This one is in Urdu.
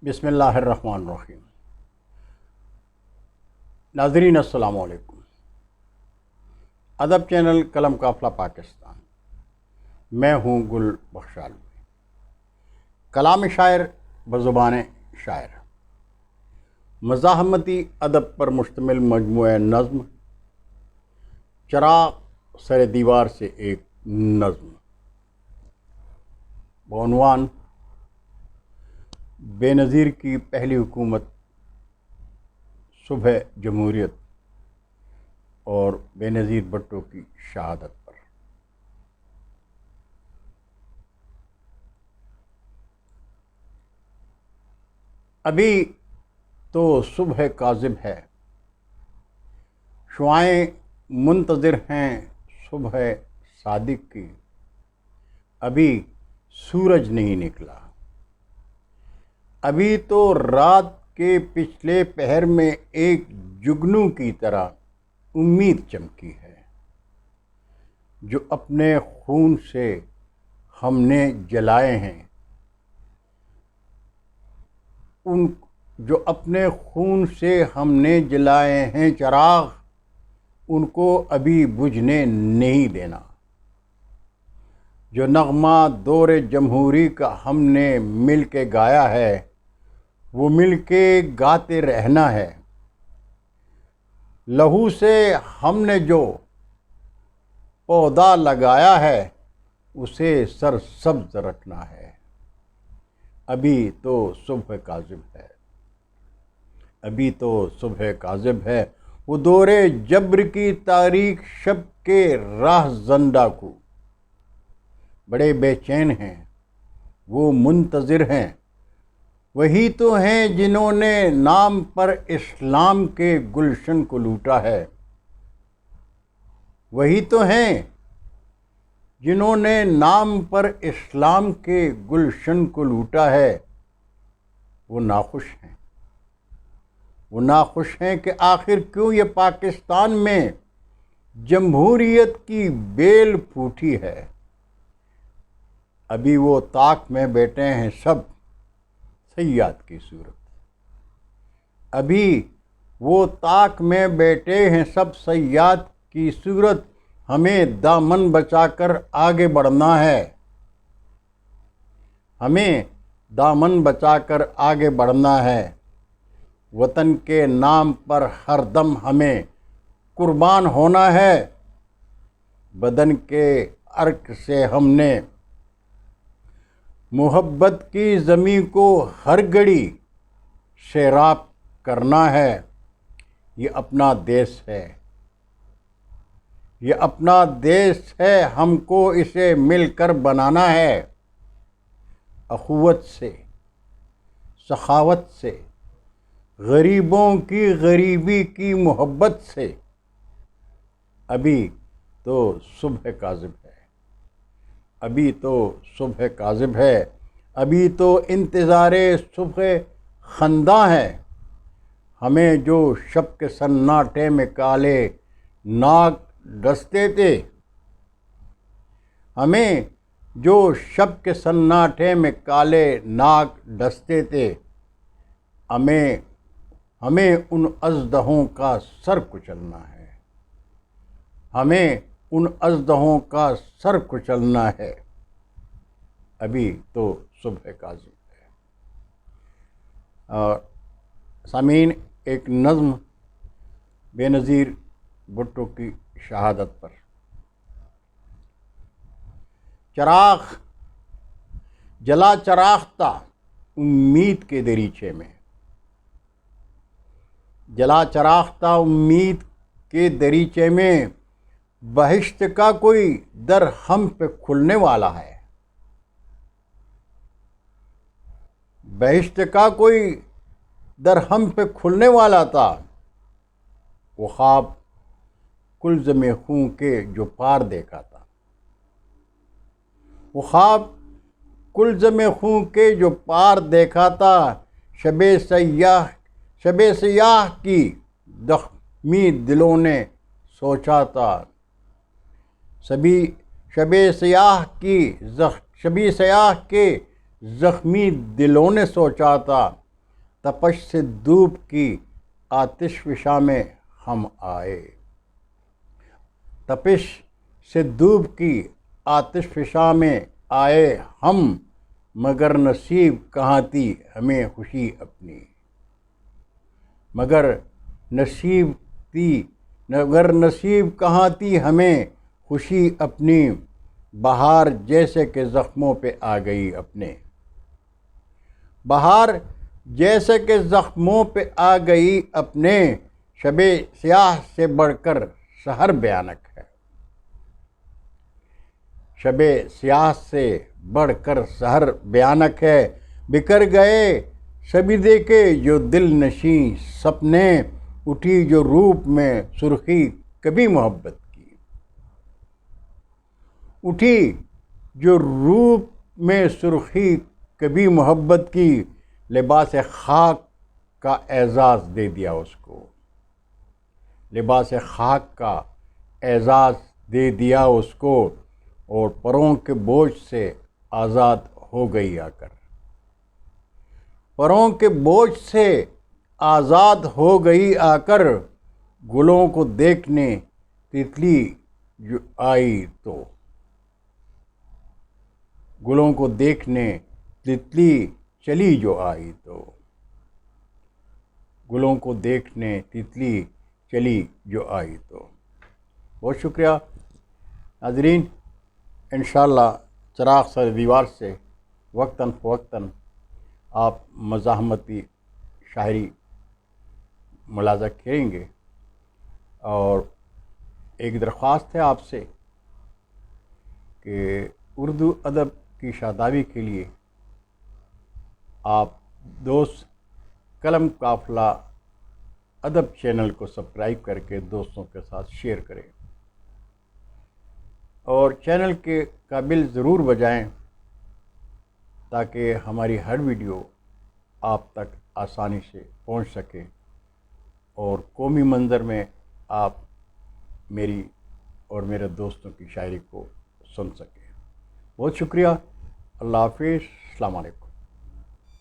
بسم اللہ الرحمن الرحیم۔ ناظرین السلام علیکم۔ ادب چینل قلم قافلہ پاکستان، میں ہوں گل بخشالوی۔ کلام شاعر بزبان شاعر، مزاحمتی ادب پر مشتمل مجموعہ نظم چراغ سر دیوار سے ایک نظم بعنوان بے نظیر کی پہلی حکومت صبح جمہوریت اور بے نظیر بھٹو کی شہادت پر۔ ابھی تو صبح کاذب ہے، شعائیں منتظر ہیں صبح صادق کی، ابھی سورج نہیں نکلا۔ ابھی تو رات کے پچھلے پہر میں ایک جگنو کی طرح امید چمکی ہے، جو اپنے خون سے ہم نے جلائے ہیں، جو اپنے خون سے ہم نے جلائے ہیں چراغ، ان کو ابھی بجھنے نہیں دینا۔ جو نغمہ دور جمہوری کا ہم نے مل کے گایا ہے، وہ مل کے گاتے رہنا ہے۔ لہو سے ہم نے جو پودا لگایا ہے، اسے سرسبز رکھنا ہے۔ ابھی تو صبح کاذب ہے، ابھی تو صبح کاذب ہے، وہ دور جبر کی تاریک شب کے راہ زندہ کو بڑے بے چین ہیں، وہ منتظر ہیں۔ وہی تو ہیں جنہوں نے نام پر اسلام کے گلشن کو لوٹا ہے، وہی تو ہیں جنہوں نے نام پر اسلام کے گلشن کو لوٹا ہے۔ وہ ناخوش ہیں، وہ ناخوش ہیں کہ آخر کیوں یہ پاکستان میں جمہوریت کی بیل پھوٹی ہے۔ ابھی وہ طاق میں بیٹھے ہیں سب صیاد کی صورت، ابھی وہ طاق میں بیٹھے ہیں سب صیاد کی صورت۔ ہمیں دامن بچا کر آگے بڑھنا ہے، ہمیں دامن بچا کر آگے بڑھنا ہے۔ وطن کے نام پر ہر دم ہمیں قربان ہونا ہے۔ بدن کے عرق سے ہم نے محبت کی زمین کو ہر گھڑی سیراب کرنا ہے۔ یہ اپنا دیس ہے، یہ اپنا دیس ہے، ہم کو اسے مل کر بنانا ہے۔ اخوت سے، سخاوت سے، غریبوں کی غریبی کی محبت سے۔ ابھی تو صبح کاذب ہے، ابھی تو صبح کاذب ہے، ابھی تو انتظار صبح خنداں ہے۔ ہمیں جو شب کے سناٹے میں کالے ناگ ڈستے تھے، ہمیں جو شب کے سناٹے میں کالے ناگ ڈستے تھے، ہمیں ان اژدہوں کا سر کچلنا ہے، ہمیں ان اژدہوں کا سر کچلنا ہے۔ ابھی تو صبح کاذب ہے۔ اور سامعین، ایک نظم بے نظیر بھٹو کی شہادت پر۔ چراغ جلا چراغ تھا امید کے دریچے میں، جلا چراغ تھا امید کے دریچے میں، بہشت کا کوئی در ہم پہ کھلنے والا ہے، بہشت کا کوئی در ہم پہ کھلنے والا تھا۔ وہ خواب کلزم خوں کے جو پار دیکھا تھا، وہ خواب کلزم خوں کے جو پار دیکھا تھا۔ شب سیاہ کی زخمی دلوں نے سوچا تھا، شب سیاہ کے زخمی دلوں نے سوچا تھا، تپش سے دھوپ کی آتش فشاں میں ہم آئے، تپش سے دھوپ کی آتش فشاں میں آئے ہم، مگر نصیب کہاں تھی ہمیں خوشی اپنی، مگر نصیب کہاں تھی ہمیں خوشی اپنی، بہار جیسے کہ زخموں پہ آ گئی اپنے، بہار جیسے کہ زخموں پہ آ گئی اپنے، شب سیاہ سے بڑھ کر سحر بھیانک ہے، شب سیاہ سے بڑھ کر سحر بھیانک ہے، بکھر گئے سبھی دیکھے جو دل نشیں سپنے، اٹھی جو روپ میں سرخی کبھی محبت کی، اٹھی جو روپ میں سرخی کبھی محبت کی، لباس خاک کا اعزاز دے دیا اس کو، لباس خاک کا اعزاز دے دیا اس کو، اور پروں کے بوجھ سے آزاد ہو گئی آ کر، پروں کے بوجھ سے آزاد ہو گئی آ کر، گلوں کو دیکھنے تتلی جو آئی تو، گلوں کو دیکھنے تتلی چلی جو آئی تو، گلوں کو دیکھنے تتلی چلی جو آئی تو۔ بہت شکریہ ناظرین، انشاءاللہ چراغ سر دیوار سے وقتاً فوقتاً آپ مزاحمتی شاعری ملاحظہ کریں گے، اور ایک درخواست ہے آپ سے کہ اردو ادب کی شادابی کے لیے آپ دوست قلم قافلہ ادب چینل کو سبسکرائب کر کے دوستوں کے ساتھ شیئر کریں، اور چینل کے کا بل ضرور بجائیں تاکہ ہماری ہر ویڈیو آپ تک آسانی سے پہنچ سکے، اور قومی منظر میں آپ میری اور میرے دوستوں کی شاعری کو سن سکیں۔ بہت شکریہ، اللہ حافظ، السلام علیکم۔